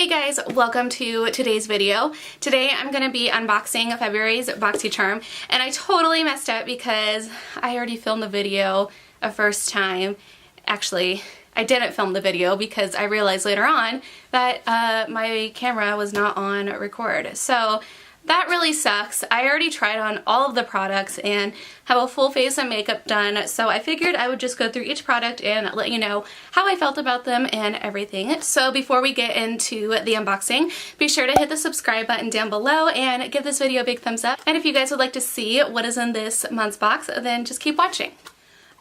Hey guys, welcome to today's video. Today I'm going to be unboxing February's Boxycharm, and I totally messed up because I already filmed the video a first time. Actually, I didn't film the video because I realized later on that my camera was not on record. So that really sucks. I already tried on all of the products and have a full face of makeup done, so I figured I would just go through each product and let you know how I felt about them and everything. So before we get into the unboxing, be sure to hit the subscribe button down below and give this video a big thumbs up. And if you guys would like to see what is in this month's box, then just keep watching.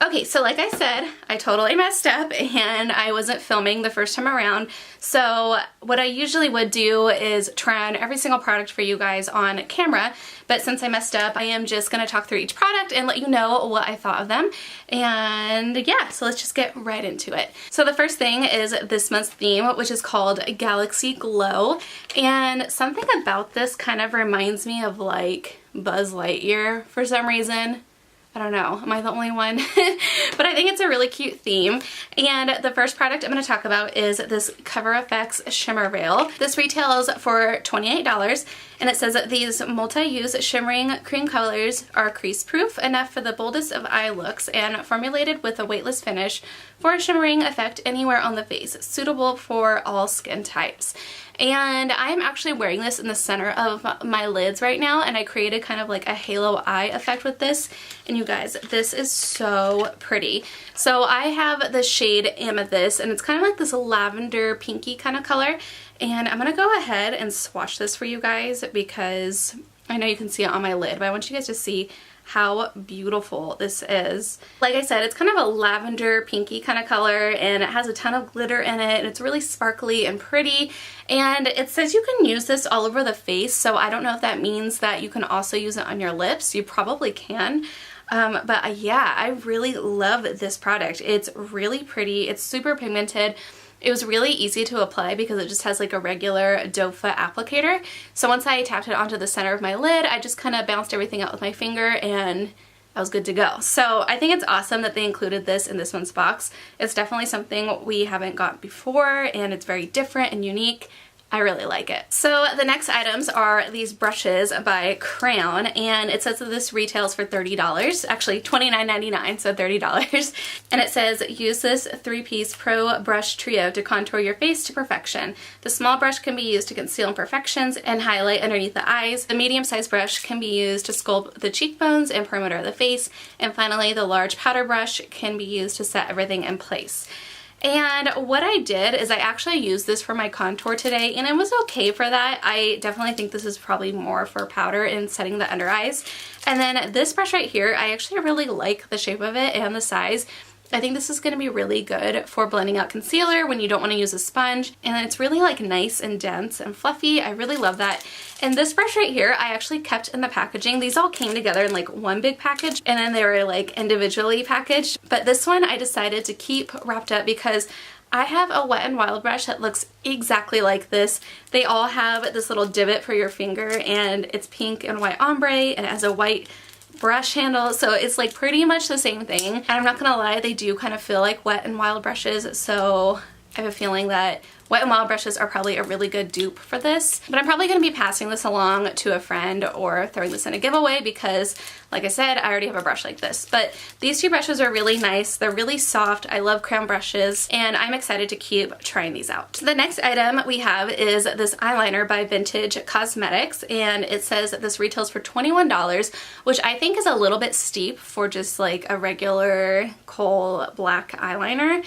Okay, so like I said, I totally messed up and I wasn't filming the first time around. So what I usually would do is try on every single product for you guys on camera, but since I messed up, I am just going to talk through each product and let you know what I thought of them. And yeah, so let's just get right into it. So the first thing is this month's theme, which is called Galaxy Glow. And something about this kind of reminds me of like Buzz Lightyear for some reason. I don't know, am I the only one? But I think it's a really cute theme. And the first product I'm going to talk about is this Cover FX Shimmer Veil. This retails for $28, and it says that these multi-use shimmering cream colors are crease-proof, enough for the boldest of eye looks, and formulated with a weightless finish for a shimmering effect anywhere on the face, suitable for all skin types. And I'm actually wearing this in the center of my lids right now, and I created kind of like a halo eye effect with this. And you guys, this is so pretty. So I have the shade Amethyst, and it's kind of like this lavender pinky kind of color. And I'm gonna go ahead and swatch this for you guys because I know you can see it on my lid, but I want you guys to see how beautiful this is. Like I said, it's kind of a lavender pinky kind of color, and it has a ton of glitter in it, and it's really sparkly and pretty. And it says you can use this all over the face, so I don't know if that means that you can also use it on your lips. You probably can. But yeah, I really love this product. It's really pretty. It's super pigmented. It was really easy to apply because it just has like a regular doe foot applicator. So once I tapped it onto the center of my lid, I just kind of bounced everything out with my finger and I was good to go. So I think it's awesome that they included this in this month's box. It's definitely something we haven't got before, and it's very different and unique. I really like it. So the next items are these brushes by Crown, and it says that this retails for $30, actually $29.99, so $30. And it says, use this 3-piece Pro Brush Trio to contour your face to perfection. The small brush can be used to conceal imperfections and highlight underneath the eyes. The medium-sized brush can be used to sculpt the cheekbones and perimeter of the face. And finally, the large powder brush can be used to set everything in place. And what I did is I actually used this for my contour today, and it was okay for that. I definitely think this is probably more for powder and setting the under eyes. And then this brush right here, I actually really like the shape of it and the size. I think this is going to be really good for blending out concealer when you don't want to use a sponge, and it's really like nice and dense and fluffy. I really love that. And this brush right here, I actually kept in the packaging. These all came together in like one big package, and then they were like individually packaged. But this one I decided to keep wrapped up because I have a Wet n Wild brush that looks exactly like this. They all have this little divot for your finger, and it's pink and white ombre, and it has a white brush handle, so it's like pretty much the same thing. And I'm not gonna lie, they do kind of feel like Wet n Wild brushes, so I have a feeling that Wet n Wild brushes are probably a really good dupe for this. But I'm probably going to be passing this along to a friend or throwing this in a giveaway because, like I said, I already have a brush like this. But these two brushes are really nice. They're really soft. I love Crown brushes, and I'm excited to keep trying these out. So the next item we have is this eyeliner by Vintage Cosmetics, and it says that this retails for $21, which I think is a little bit steep for just like a regular coal black eyeliner.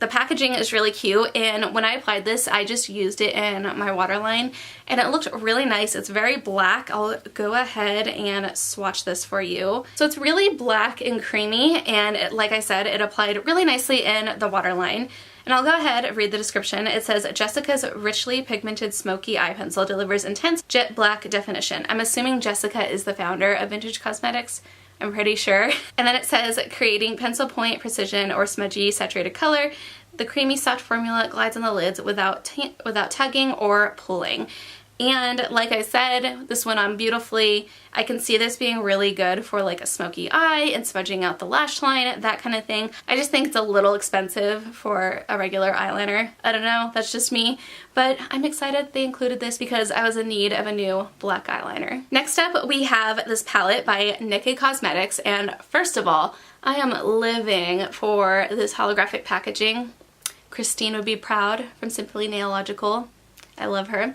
The packaging is really cute, and when I applied this, I just used it in my waterline, and it looked really nice. It's very black. I'll go ahead and swatch this for you. So it's really black and creamy, and like I said, it applied really nicely in the waterline. And I'll go ahead and read the description. It says, Jessica's richly pigmented smoky eye pencil delivers intense jet black definition. I'm assuming Jessica is the founder of Vintage Cosmetics. I'm pretty sure. And then it says, creating pencil point precision or smudgy saturated color. The creamy soft formula glides on the lids without tugging or pulling. And like I said, this went on beautifully. I can see this being really good for like a smoky eye and smudging out the lash line, that kind of thing. I just think it's a little expensive for a regular eyeliner. I don't know, that's just me. But I'm excited they included this because I was in need of a new black eyeliner. Next up, we have this palette by Naked Cosmetics. And first of all, I am living for this holographic packaging. Christine would be proud from Simply Nailogical. I love her.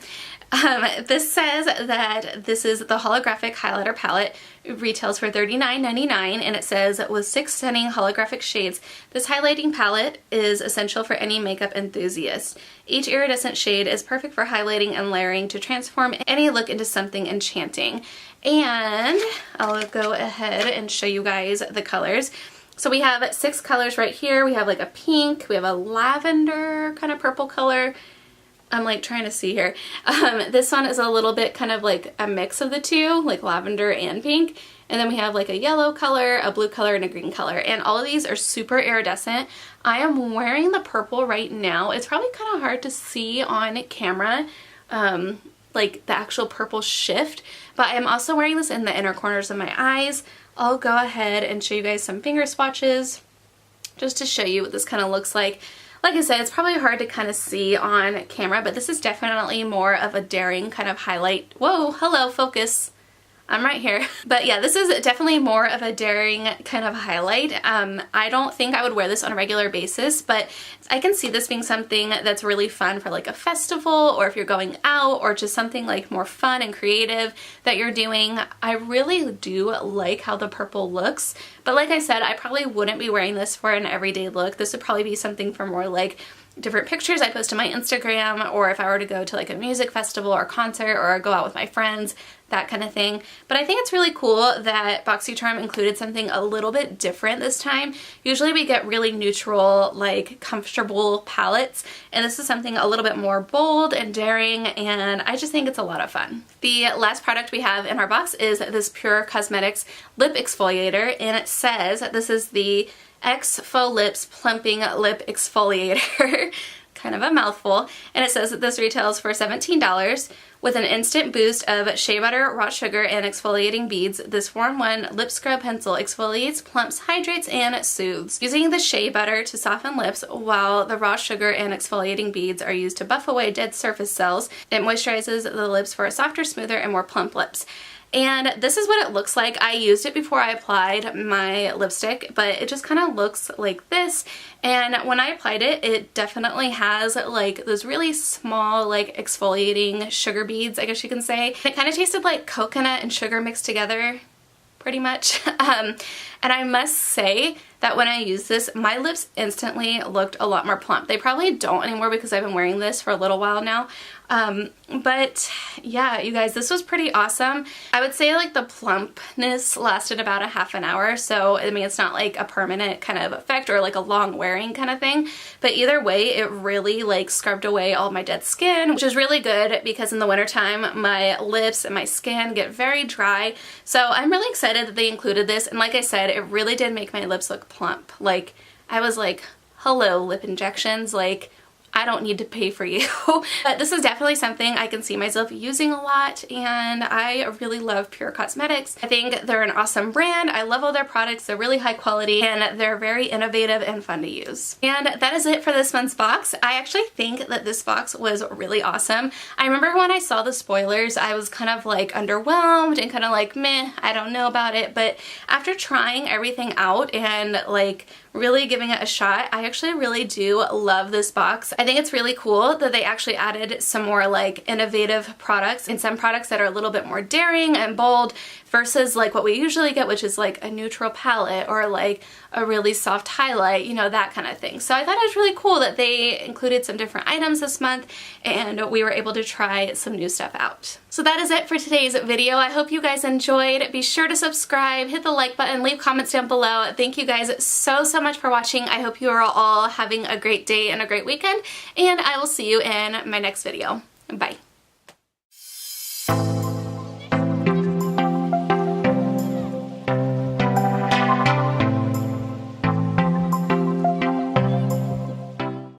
This says that this is the holographic highlighter palette. It retails for $39.99 and it says with 6 stunning holographic shades, this highlighting palette is essential for any makeup enthusiast. Each iridescent shade is perfect for highlighting and layering to transform any look into something enchanting. And I'll go ahead and show you guys the colors. So we have 6 colors right here. We have like a pink, we have a lavender kind of purple color. I'm like trying to see here. This one is a little bit kind of like a mix of the two, like lavender and pink. And then we have like a yellow color, a blue color, and a green color. And all of these are super iridescent. I am wearing the purple right now. It's probably kind of hard to see on camera, like the actual purple shift. But I'm also wearing this in the inner corners of my eyes. I'll go ahead and show you guys some finger swatches just to show you what this kind of looks like. Like I said, it's probably hard to kind of see on camera, but this is definitely more of a daring kind of highlight. Whoa, hello, focus. I'm right here. But yeah, this is definitely more of a daring kind of highlight. I don't think I would wear this on a regular basis, but I can see this being something that's really fun for like a festival, or if you're going out, or just something like more fun and creative that you're doing. I really do like how the purple looks, but like I said, I probably wouldn't be wearing this for an everyday look. This would probably be something for more like different pictures I post to my Instagram, or if I were to go to like a music festival or concert, or go out with my friends, that kind of thing. But I think it's really cool that Boxycharm included something a little bit different this time. Usually we get really neutral, like comfortable palettes, and this is something a little bit more bold and daring, and I just think it's a lot of fun. The last product we have in our box is this Pure Cosmetics Lip Exfoliator, and it says this is the X-Faux Lips Plumping Lip Exfoliator. Kind of a mouthful. And it says that this retails for $17 with an instant boost of shea butter, raw sugar, and exfoliating beads. This 4-in-1 lip scrub pencil exfoliates, plumps, hydrates, and soothes. Using the shea butter to soften lips, while the raw sugar and exfoliating beads are used to buff away dead surface cells, it moisturizes the lips for a softer, smoother, and more plump lips. And this is what it looks like. I used it before I applied my lipstick, but it just kind of looks like this. And when I applied it, it definitely has like those really small like exfoliating sugar beads, I guess you can say. It kind of tasted like coconut and sugar mixed together, pretty much. And I must say that when I used this, my lips instantly looked a lot more plump. They probably don't anymore because I've been wearing this for a little while now. But yeah, you guys, this was pretty awesome. I would say like the plumpness lasted about a half an hour. So, I mean, it's not like a permanent kind of effect or like a long wearing kind of thing. But either way, it really like scrubbed away all my dead skin, which is really good because in the wintertime, my lips and my skin get very dry. So I'm really excited that they included this. And like I said, it really did make my lips look plump. Like, I was like, hello, lip injections, like, I don't need to pay for you. But this is definitely something I can see myself using a lot, and I really love Pure Cosmetics. I think they're an awesome brand. I love all their products. They're really high quality, and they're very innovative and fun to use. And that is it for this month's box. I actually think that this box was really awesome. I remember when I saw the spoilers, I was kind of like underwhelmed and kind of like, meh, I don't know about it. But after trying everything out and like really giving it a shot, I actually really do love this box. I think it's really cool that they actually added some more like innovative products and some products that are a little bit more daring and bold versus like what we usually get, which is like a neutral palette or like a really soft highlight, you know, that kind of thing. So I thought it was really cool that they included some different items this month and we were able to try some new stuff out. So that is it for today's video. I hope you guys enjoyed. Be sure to subscribe, hit the like button, leave comments down below. Thank you guys so much for watching. I hope you are all having a great day and a great weekend, and I will see you in my next video. Bye.